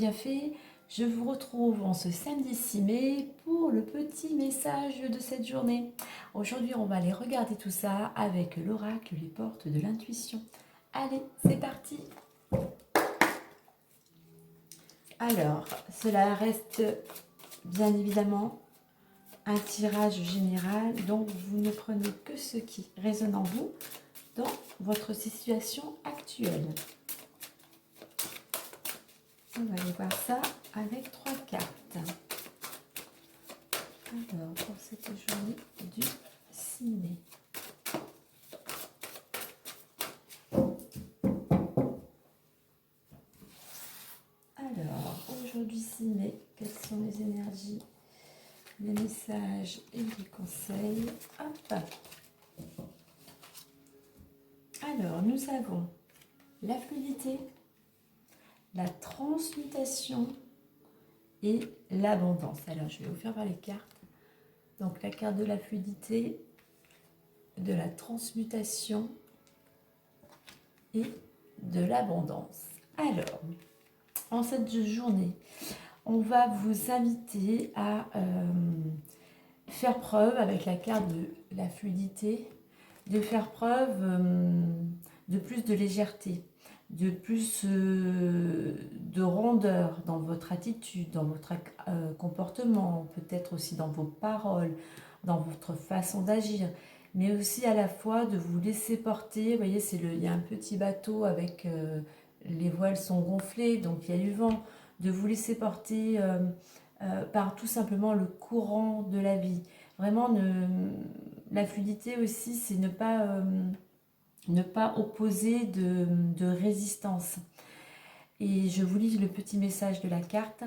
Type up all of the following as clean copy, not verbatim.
bien fait. Je vous retrouve en ce samedi 6 mai pour le petit message de cette journée. Aujourd'hui, on va aller regarder tout ça avec l'oracle, les portes de l'intuition. Allez, c'est parti! Alors, cela reste bien évidemment un tirage général, donc vous ne prenez que ce qui résonne en vous dans votre situation actuelle. On va aller voir ça avec 3 cartes. Alors, pour cette journée du 6 mai. Alors, aujourd'hui 6 mai, quelles sont les énergies, les messages et les conseils? Hop. Alors, nous avons la fluidité, la transmutation et l'abondance. Alors, je vais vous faire voir les cartes. Donc, la carte de la fluidité, de la transmutation et de l'abondance. Alors, en cette journée, on va vous inviter à faire preuve, avec la carte de la fluidité, de faire preuve de plus de légèreté, de plus de rondeur dans votre attitude, dans votre comportement, peut-être aussi dans vos paroles, dans votre façon d'agir, mais aussi à la fois de vous laisser porter. Vous voyez, il y a un petit bateau avec les voiles sont gonflées, donc il y a du vent, de vous laisser porter par tout simplement le courant de la vie. Vraiment, la fluidité aussi, c'est ne pas opposer de résistance. Et je vous lis le petit message de la carte.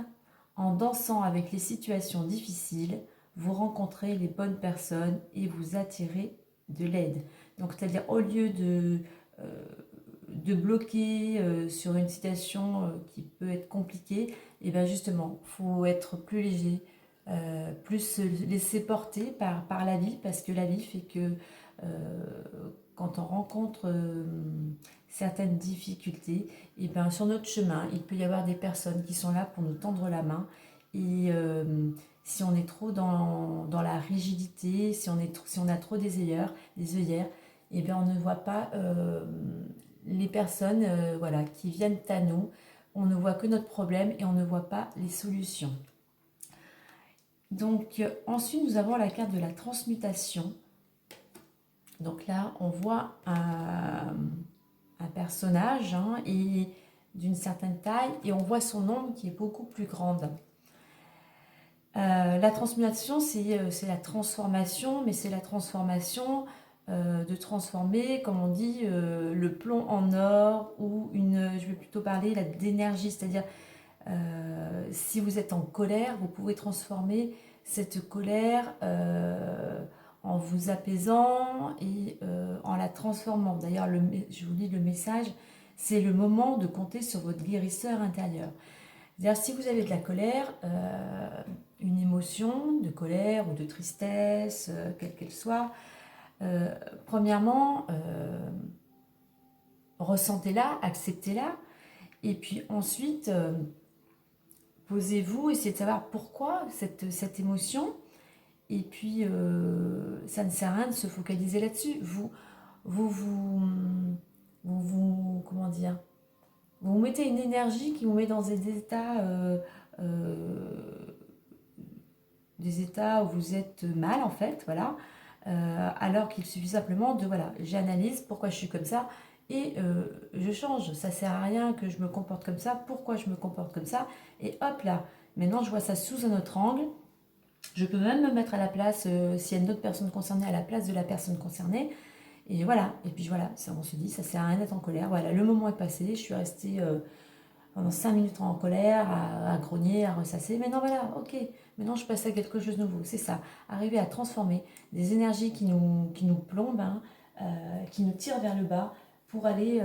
En dansant avec les situations difficiles, vous rencontrez les bonnes personnes et vous attirez de l'aide. Donc, c'est-à-dire, au lieu de bloquer sur une situation qui peut être compliquée, et bien justement, il faut être plus léger, plus se laisser porter par la vie, parce que la vie fait que quand on rencontre certaines difficultés, et bien sur notre chemin, il peut y avoir des personnes qui sont là pour nous tendre la main. Et si on est trop dans la rigidité, si on a trop des œillères, et bien on ne voit pas les personnes voilà, qui viennent à nous. On ne voit que notre problème et on ne voit pas les solutions. Donc ensuite, nous avons la carte de la transmutation. Donc là, on voit un personnage et d'une certaine taille, et on voit son ombre qui est beaucoup plus grande. La transmutation, c'est la transformation, mais c'est la transformation de transformer, comme on dit, le plomb en or, ou je vais plutôt parler d'énergie, c'est-à-dire si vous êtes en colère, vous pouvez transformer cette colère en vous apaisant et en la transformant. D'ailleurs, je vous lis le message, c'est le moment de compter sur votre guérisseur intérieur. C'est-à-dire, si vous avez de la colère, une émotion de colère ou de tristesse, quelle qu'elle soit, premièrement, ressentez-la, acceptez-la, et puis ensuite, posez-vous, essayez de savoir pourquoi cette émotion, et puis ça ne sert à rien de se focaliser là-dessus. Comment dire, vous mettez une énergie qui vous met dans des états où vous êtes mal, en fait, voilà, alors qu'il suffit simplement de, voilà, j'analyse pourquoi je suis comme ça, et je change. Ça sert à rien que je me comporte comme ça, pourquoi je me comporte comme ça, et hop là, maintenant je vois ça sous un autre angle. Je peux même me mettre à la place, s'il y a une autre personne concernée, à la place de la personne concernée. Et voilà, et puis voilà, on se dit, ça sert à rien d'être en colère. Voilà, le moment est passé, je suis restée pendant 5 minutes en colère, à grogner, à ressasser. Mais non, voilà, ok, maintenant je passe à quelque chose de nouveau. C'est ça, arriver à transformer des énergies qui nous plombent, qui nous tirent vers le bas, pour aller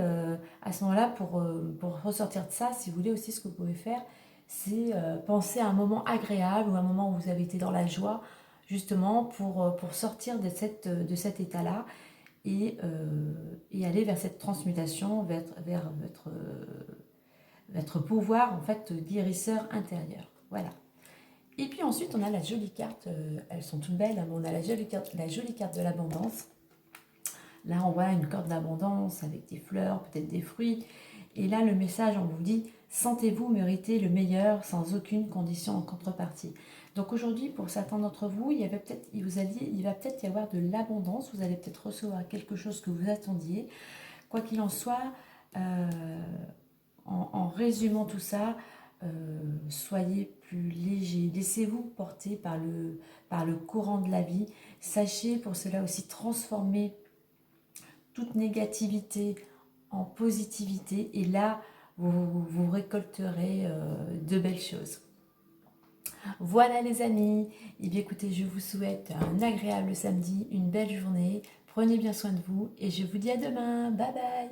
à ce moment-là, pour ressortir de ça. Si vous voulez aussi, ce que vous pouvez faire, c'est penser à un moment agréable ou un moment où vous avez été dans la joie, justement pour sortir de cet état-là et aller vers cette transmutation, vers votre pouvoir en fait guérisseur intérieur. Voilà. Et puis ensuite, on a la jolie carte, elles sont toutes belles, hein, mais on a la jolie carte de l'abondance. Là, on voit une corde d'abondance avec des fleurs, peut-être des fruits. Et là, le message, on vous dit, sentez-vous mériter le meilleur sans aucune condition en contrepartie. Donc aujourd'hui, pour certains d'entre vous, il va peut-être y avoir de l'abondance. Vous allez peut-être recevoir quelque chose que vous attendiez. Quoi qu'il en soit, en résumant tout ça, soyez plus léger, laissez-vous porter par le courant de la vie. Sachez pour cela aussi transformer toute négativité en positivité et là, vous récolterez de belles choses. Voilà les amis, et bien écoutez, je vous souhaite un agréable samedi, une belle journée, prenez bien soin de vous et je vous dis à demain, bye bye.